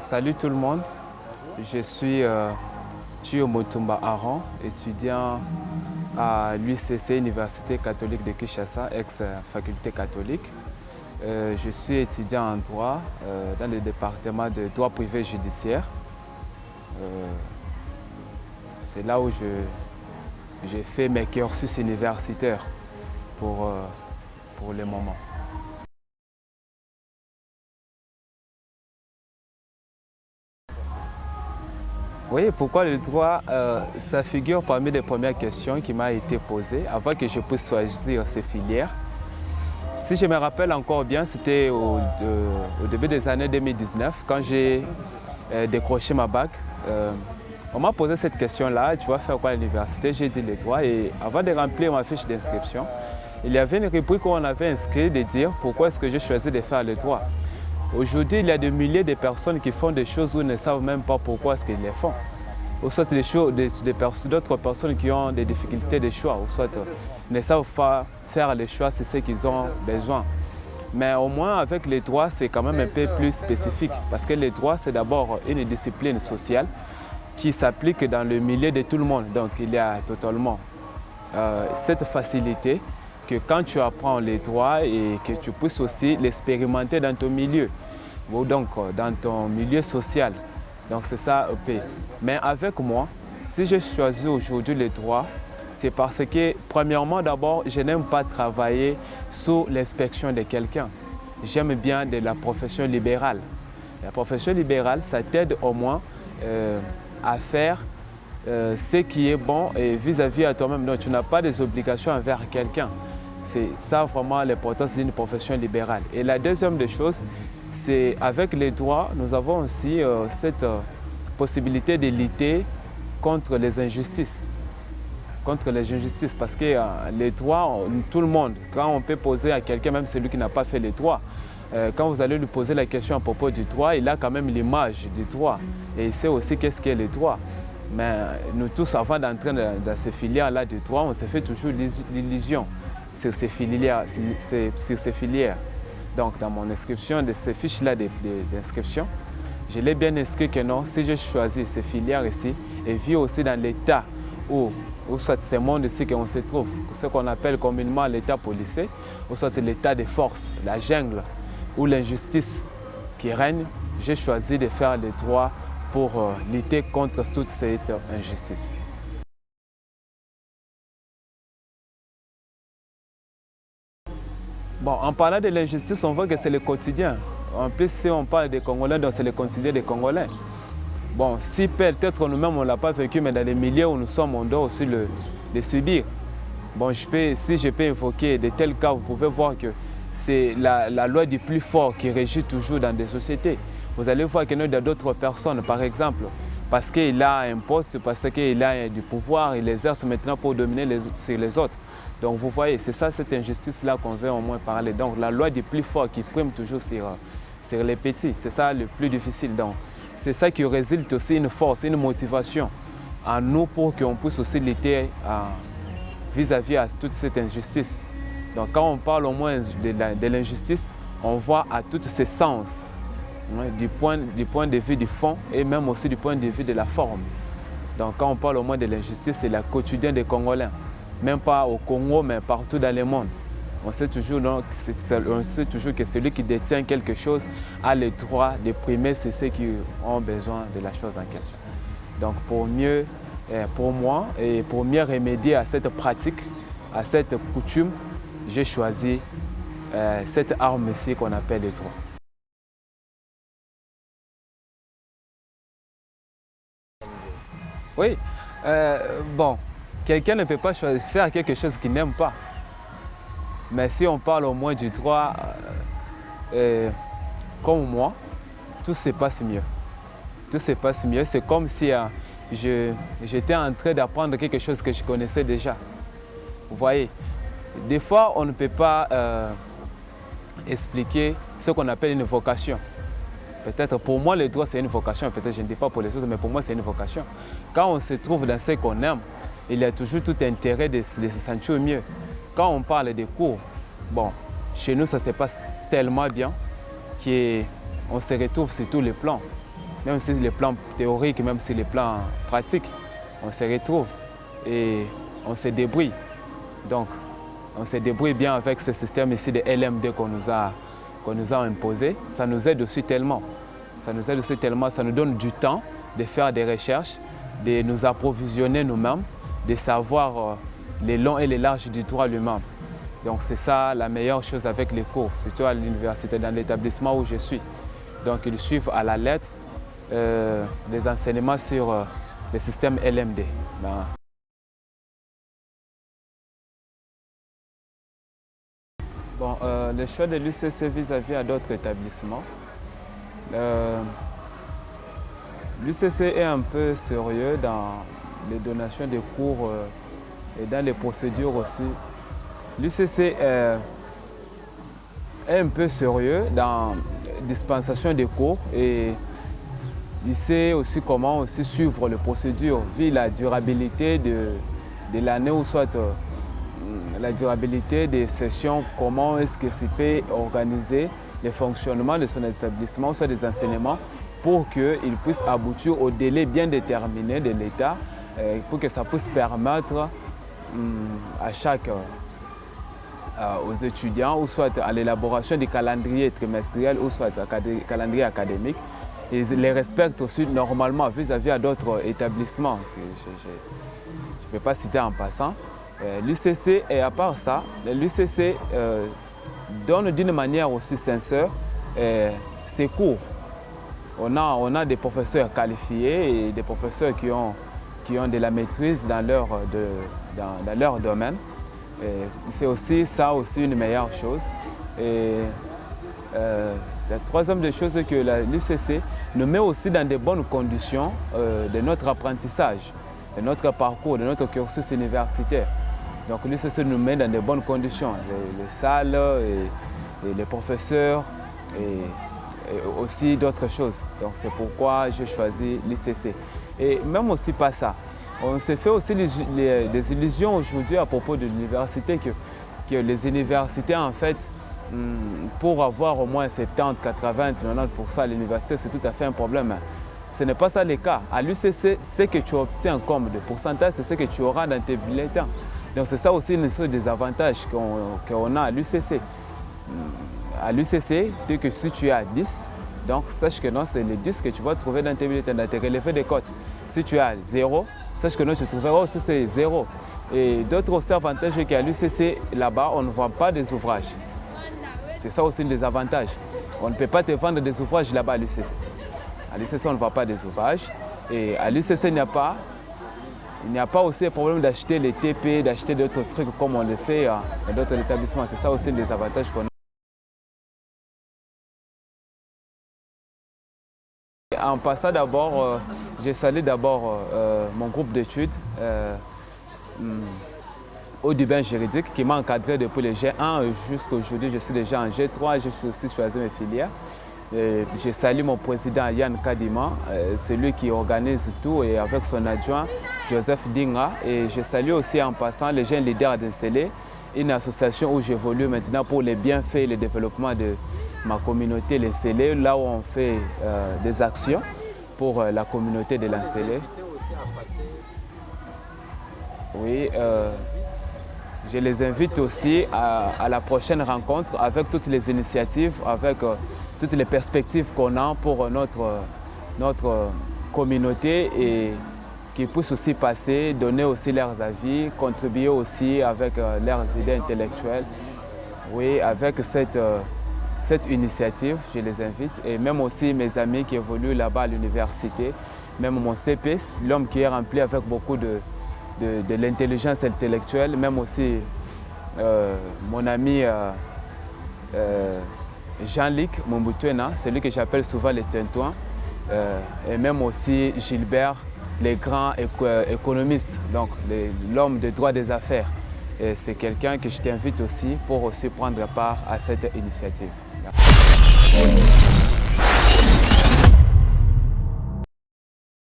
Salut tout le monde, je suis Thio Motumba Aron, étudiant à l'UCC, Université catholique de Kinshasa, ex-faculté catholique. Je suis étudiant en droit dans le département de droit privé judiciaire. C'est là où j'ai fait mes cursus universitaires pour le moment. Oui, pourquoi le droit, ça figure parmi les premières questions qui m'ont été posées avant que je puisse choisir ces filières. Si je me rappelle encore bien, c'était au début des années 2019, quand j'ai décroché ma bac. On m'a posé cette question-là, tu vas faire quoi à l'université? J'ai dit le droit, et avant de remplir ma fiche d'inscription, il y avait une rubrique où on avait inscrit de dire pourquoi est-ce que j'ai choisi de faire le droit. Aujourd'hui, il y a des milliers de personnes qui font des choses où ils ne savent même pas pourquoi est-ce qu'ils les font. Ou soit d'autres personnes qui ont des difficultés de choix, ou soit ne savent pas faire les choix, c'est ce qu'ils ont besoin. Mais au moins avec les droits, c'est quand même un peu plus spécifique, parce que les droits, c'est d'abord une discipline sociale qui s'applique dans le milieu de tout le monde. Donc il y a totalement cette facilité que quand tu apprends les droits et que tu puisses aussi l'expérimenter dans ton milieu, ou donc dans ton milieu social. Donc c'est ça EP. Mais avec moi, si j'ai choisi aujourd'hui les droits, c'est parce que premièrement d'abord, je n'aime pas travailler sous l'inspection de quelqu'un. J'aime bien de la profession libérale. La profession libérale, ça t'aide au moins à faire ce qui est bon et vis-à-vis à toi-même. Donc tu n'as pas des obligations envers quelqu'un. C'est ça vraiment l'importance d'une profession libérale. Et la deuxième des choses, c'est avec les droits, nous avons aussi cette possibilité de lutter contre les injustices. Contre les injustices, parce que les droits, tout le monde, quand on peut poser à quelqu'un, même celui qui n'a pas fait les droits, quand vous allez lui poser la question à propos du droit, il a quand même l'image du droit. Et il sait aussi qu'est-ce qu'est le droit. Mais nous tous, avant d'entrer dans ces filières-là du droit, on s'est fait toujours l'illusion sur ces filières. Donc dans mon inscription de ces fiches-là d'inscription, je l'ai bien inscrit que non, si j'ai choisi ces filières ici, et vu aussi dans l'état où soit ce monde ici qu'on se trouve, ce qu'on appelle communément l'état policier, ou soit l'état de force, la jungle, ou l'injustice qui règne, j'ai choisi de faire les droits pour lutter contre toute cette injustice. Bon, en parlant de l'injustice, on voit que c'est le quotidien. En plus, si on parle des Congolais, donc c'est le quotidien des Congolais. Bon, si peut-être nous-mêmes on ne l'a pas vécu, mais dans les milieux où nous sommes, on doit aussi le subir. Bon, si je peux évoquer de tels cas, vous pouvez voir que c'est la loi du plus fort qui régit toujours dans des sociétés. Vous allez voir qu'il y a d'autres personnes, par exemple, parce qu'il a un poste, parce qu'il a du pouvoir, il exerce maintenant pour dominer sur les autres. Donc vous voyez, c'est ça cette injustice-là qu'on veut au moins parler. Donc la loi du plus fort qui prime toujours sur les petits, c'est ça le plus difficile. Donc c'est ça qui résulte aussi une force, une motivation en nous pour qu'on puisse aussi lutter vis-à-vis à toute cette injustice. Donc quand on parle au moins de l'injustice, on voit à tous ces sens, du point de vue du fond et même aussi du point de vue de la forme. Donc quand on parle au moins de l'injustice, c'est le quotidien des Congolais. Même pas au Congo, mais partout dans le monde. On sait toujours que celui qui détient quelque chose a le droit de primer ceux qui ont besoin de la chose en question. Donc pour moi, et pour mieux remédier à cette pratique, à cette coutume, j'ai choisi cette arme ici qu'on appelle le droit. Oui, bon, quelqu'un ne peut pas faire quelque chose qu'il n'aime pas. Mais si on parle au moins du droit, comme moi, tout se passe mieux. Tout se passe mieux. C'est comme si j'étais en train d'apprendre quelque chose que je connaissais déjà. Vous voyez, des fois, on ne peut pas expliquer ce qu'on appelle une vocation. Peut-être pour moi, le droit, c'est une vocation. Peut-être je ne dis pas pour les autres, mais pour moi, c'est une vocation. Quand on se trouve dans ce qu'on aime, il y a toujours tout intérêt de se sentir mieux. quand on parle des cours, bon, chez nous ça se passe tellement bien qu'on se retrouve sur tous les plans, même si les plans théoriques, même si les plans pratiques, on se retrouve et on se débrouille. Donc, on se débrouille bien avec ce système ici de LMD qu'on nous a imposé. Ça nous aide aussi tellement. Ça nous aide aussi tellement, ça nous donne du temps de faire des recherches, de nous approvisionner nous-mêmes, de savoir les longs et les larges du droit lui-même. Donc c'est ça la meilleure chose avec les cours, surtout à l'université, dans l'établissement où je suis. Donc ils suivent à la lettre les enseignements sur le système LMD. Bon, le choix de l'UCC vis-à-vis à d'autres établissements. L'UCC est un peu sérieux dans les donations de cours et dans les procédures aussi. L'UCC est un peu sérieux dans la dispensation des cours et il sait aussi comment aussi suivre les procédures vu la durabilité de l'année ou soit la durabilité des sessions, comment est-ce que c'est peut organiser le fonctionnement de son établissement, soit des enseignements, pour qu'il puisse aboutir au délai bien déterminé de l'État, pour que ça puisse permettre aux étudiants, ou soit à l'élaboration du calendrier trimestriel, ou soit du calendrier académique. Ils les respectent aussi normalement vis-à-vis à d'autres établissements que je ne peux pas citer en passant. L'UCC, et à part ça, l'UCC donne d'une manière aussi sincère ses cours. On a des professeurs qualifiés et des professeurs qui ont de la maîtrise dans leur domaine. C'est aussi ça aussi une meilleure chose. Et la troisième des choses, c'est que l'UCC nous met aussi dans de bonnes conditions de notre apprentissage, de notre parcours, de notre cursus universitaire. Donc l'UCC nous met dans de bonnes conditions, les salles, et les professeurs et aussi d'autres choses. Donc c'est pourquoi j'ai choisi l'UCC. Et même aussi pas ça. On s'est fait aussi des illusions aujourd'hui à propos de l'université que les universités en fait, pour avoir au moins 70, 80, 90% à l'université, c'est tout à fait un problème. Ce n'est pas ça le cas. À l'UCC, ce que tu obtiens comme de pourcentage, c'est ce que tu auras dans tes bulletins. Donc c'est ça aussi une sorte des avantages qu'on a à l'UCC. À l'UCC, dès que si tu as 10, donc sache que non, c'est les 10 que tu vas trouver dans tes bulletins, dans tes relevés de cotes. Si tu as 0, sache que non, tu trouveras aussi c'est 0. Et d'autres aussi avantages qu'à l'UCC, là-bas, on ne vend pas des ouvrages. C'est ça aussi des avantages. On ne peut pas te vendre des ouvrages là-bas à l'UCC. À l'UCC, on ne vend pas des ouvrages. Et à l'UCC, il n'y a pas aussi le problème d'acheter les TP, d'acheter d'autres trucs comme on le fait dans d'autres établissements. C'est ça aussi des avantages qu'on a. En passant d'abord, j'ai salué d'abord mon groupe d'études Audubin juridique qui m'a encadré depuis le G1 jusqu'à aujourd'hui. Je suis déjà en G3, j'ai aussi choisi mes filières. Je salue mon président Yann Kadima, c'est lui qui organise tout et avec son adjoint Joseph Dinga. Et je salue aussi en passant les jeunes leaders d'Ensélé, une association où j'évolue maintenant pour les bienfaits et le développement de ma communauté, les Célé, là où on fait des actions pour la communauté de l'Ensélé. Oui, je les invite aussi à la prochaine rencontre avec toutes les initiatives, avec toutes les perspectives qu'on a pour notre communauté et qui puissent aussi passer, donner aussi leurs avis, contribuer aussi avec leurs idées intellectuelles. Oui, avec cette initiative, je les invite et même aussi mes amis qui évoluent là-bas à l'université, même mon CP, l'homme qui est rempli avec beaucoup de l'intelligence intellectuelle, même aussi mon ami Jean-Luc Mombutwena, celui que j'appelle souvent le Tintouin, et même aussi Gilbert, les grands économistes, donc l'homme de droit des affaires. C'est quelqu'un que je t'invite aussi pour aussi prendre part à cette initiative. Merci.